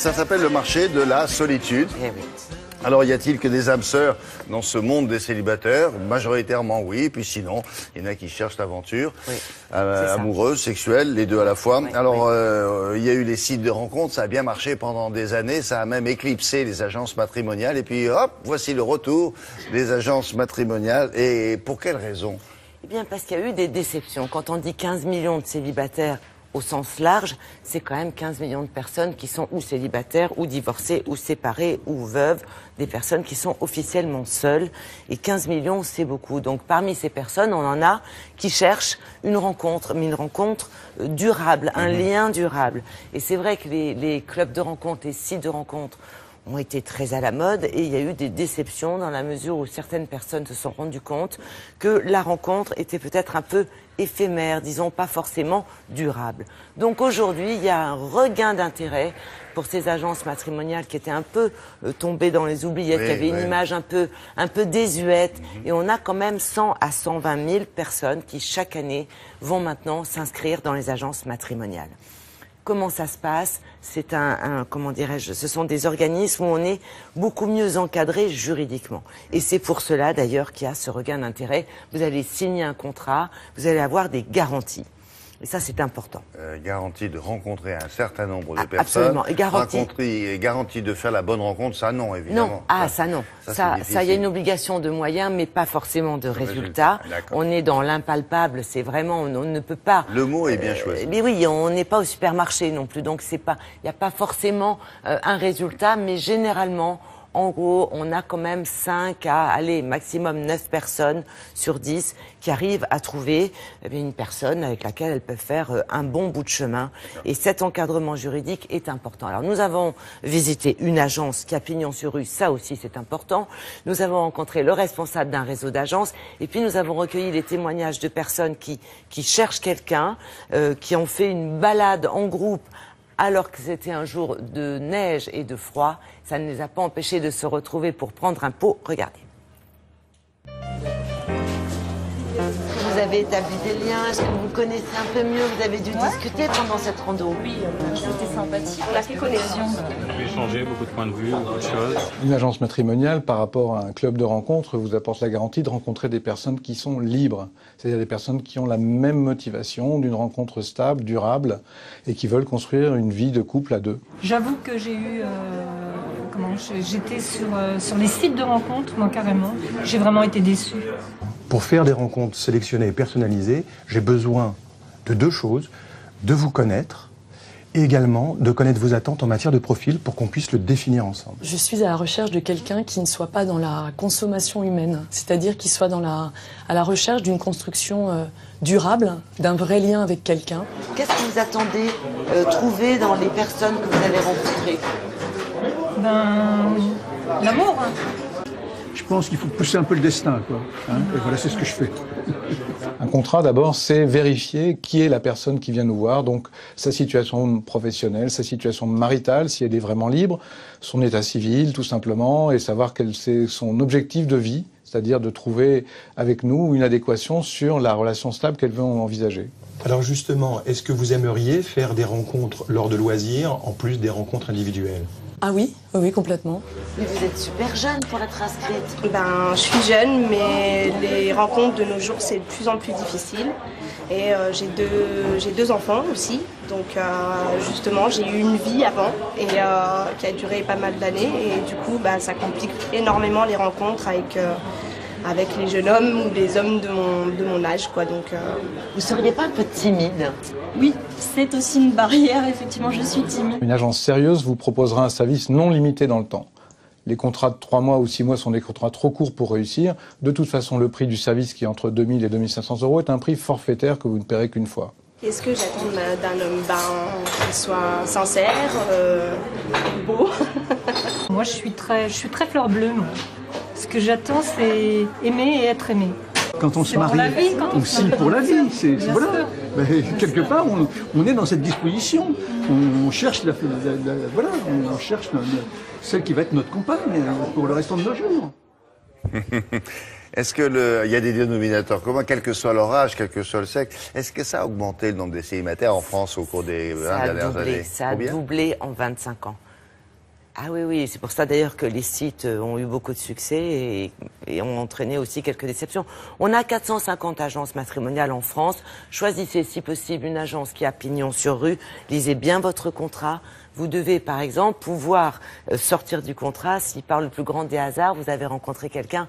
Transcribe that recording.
Ça s'appelle le marché de la solitude. Eh oui. Alors, y a-t-il que des âmes sœurs dans ce monde des célibataires? Majoritairement, oui. Puis sinon, il y en a qui cherchent l'aventure, Oui, amoureuse, sexuelle, les deux à la fois. Oui, Alors, il y a eu les sites de rencontres, ça a bien marché pendant des années. Ça a même éclipsé les agences matrimoniales. Et puis, hop, voici le retour des agences matrimoniales. Et pour quelle raison? Eh bien, parce qu'il y a eu des déceptions. Quand on dit 15 millions de célibataires au sens large, c'est quand même 15 millions de personnes qui sont ou célibataires, ou divorcées, ou séparées, ou veuves, des personnes qui sont officiellement seules. Et 15 millions, c'est beaucoup. Donc, parmi ces personnes, on en a qui cherchent une rencontre, mais une rencontre durable, un lien durable. Et c'est vrai que les clubs de rencontre, les sites de rencontre ont été très à la mode et il y a eu des déceptions dans la mesure où certaines personnes se sont rendues compte que la rencontre était peut-être un peu éphémère, disons pas forcément durable. Donc aujourd'hui, il y a un regain d'intérêt pour ces agences matrimoniales qui étaient un peu tombées dans les oubliettes, qui avaient une image un peu désuète. Et on a quand même 100 à 120 000 personnes qui chaque année vont maintenant s'inscrire dans les agences matrimoniales. Comment ça se passe? C'est comment dirais-je, ce sont des organismes où on est beaucoup mieux encadré juridiquement. Et c'est pour cela d'ailleurs qu'il y a ce regain d'intérêt. Vous allez signer un contrat, vous allez avoir des garanties. Et ça, c'est important. Garantie de rencontrer un certain nombre de personnes. Absolument. Et garantie de faire la bonne rencontre, ça non, évidemment. Non, ça non. Ça, il y a une obligation de moyens, mais pas forcément de résultats. On est dans l'impalpable, c'est vraiment, on ne peut pas. Le mot est bien choisi. Mais oui, on n'est pas au supermarché non plus, donc il n'y a pas forcément un résultat, mais généralement, en gros, on a quand même 5 à, maximum 9 personnes sur 10 qui arrivent à trouver une personne avec laquelle elles peuvent faire un bon bout de chemin. Et cet encadrement juridique est important. Alors, nous avons visité une agence qui a pignon sur rue, ça aussi c'est important. Nous avons rencontré le responsable d'un réseau d'agences et puis nous avons recueilli les témoignages de personnes qui cherchent quelqu'un, qui ont fait une balade en groupe alors que c'était un jour de neige et de froid. Ça ne les a pas empêchés de se retrouver pour prendre un pot. Regardez. Vous avez établi des liens, est-ce que vous vous connaissez un peu mieux? Vous avez dû discuter pendant cette rando? Oui, c'était sympathique, on a fait connexion. On a échangé beaucoup de points de vue, beaucoup de choses. Une agence matrimoniale, par rapport à un club de rencontre, vous apporte la garantie de rencontrer des personnes qui sont libres. C'est-à-dire des personnes qui ont la même motivation d'une rencontre stable, durable, et qui veulent construire une vie de couple à deux. J'avoue que j'ai eu... j'étais sur les sites de rencontres, moi carrément. J'ai vraiment été déçue. Pour faire des rencontres sélectionnées et personnalisées, j'ai besoin de deux choses, de vous connaître et également de connaître vos attentes en matière de profil pour qu'on puisse le définir ensemble. Je suis à la recherche de quelqu'un qui ne soit pas dans la consommation humaine, c'est-à-dire qui soit à la recherche d'une construction durable, d'un vrai lien avec quelqu'un. Qu'est-ce que vous attendez trouver dans les personnes que vous allez rencontrer? L'amour. Je pense qu'il faut pousser un peu le destin, quoi. Et voilà, c'est ce que je fais. Un contrat, d'abord, c'est vérifier qui est la personne qui vient nous voir, donc sa situation professionnelle, sa situation maritale, si elle est vraiment libre, son état civil, tout simplement, et savoir quel c'est son objectif de vie, c'est-à-dire de trouver avec nous une adéquation sur la relation stable qu'elle veut envisager. Alors justement, est-ce que vous aimeriez faire des rencontres lors de loisirs en plus des rencontres individuelles? Ah oui, oui, complètement. Mais vous êtes super jeune pour être inscrite. Je suis jeune, mais les rencontres de nos jours, c'est de plus en plus difficile. Et j'ai deux enfants aussi. Donc justement, j'ai eu une vie avant et qui a duré pas mal d'années. Et du coup, ça complique énormément les rencontres avec les jeunes hommes ou les hommes de mon âge, quoi. Donc, vous seriez pas un peu timide? Oui, c'est aussi une barrière, effectivement, je suis timide. Une agence sérieuse vous proposera un service non limité dans le temps. Les contrats de 3 mois ou 6 mois sont des contrats trop courts pour réussir. De toute façon, le prix du service qui est entre 2 000 et 2 500 € est un prix forfaitaire que vous ne paierez qu'une fois. Qu'est-ce que j'attends d'un homme? Qu'il soit sincère, beau. Moi, je suis très fleur bleue, moi. Ce que j'attends, c'est aimer et être aimé. Quand on se marie, aussi pour la vie. Voilà. Quelque part, on est dans cette disposition. On cherche on cherche celle qui va être notre compagne pour le restant de nos jours. Est-ce que il y a des dénominateurs communs, quel que soit leur âge, quel que soit le sexe? Est-ce que ça a augmenté le nombre des célibataires en France au cours des 20 dernières années? Ça a doublé en 25 ans. Ah oui, oui, c'est pour ça d'ailleurs que les sites ont eu beaucoup de succès et ont entraîné aussi quelques déceptions. On a 450 agences matrimoniales en France. Choisissez si possible une agence qui a pignon sur rue. Lisez bien votre contrat. Vous devez par exemple pouvoir sortir du contrat si par le plus grand des hasards vous avez rencontré quelqu'un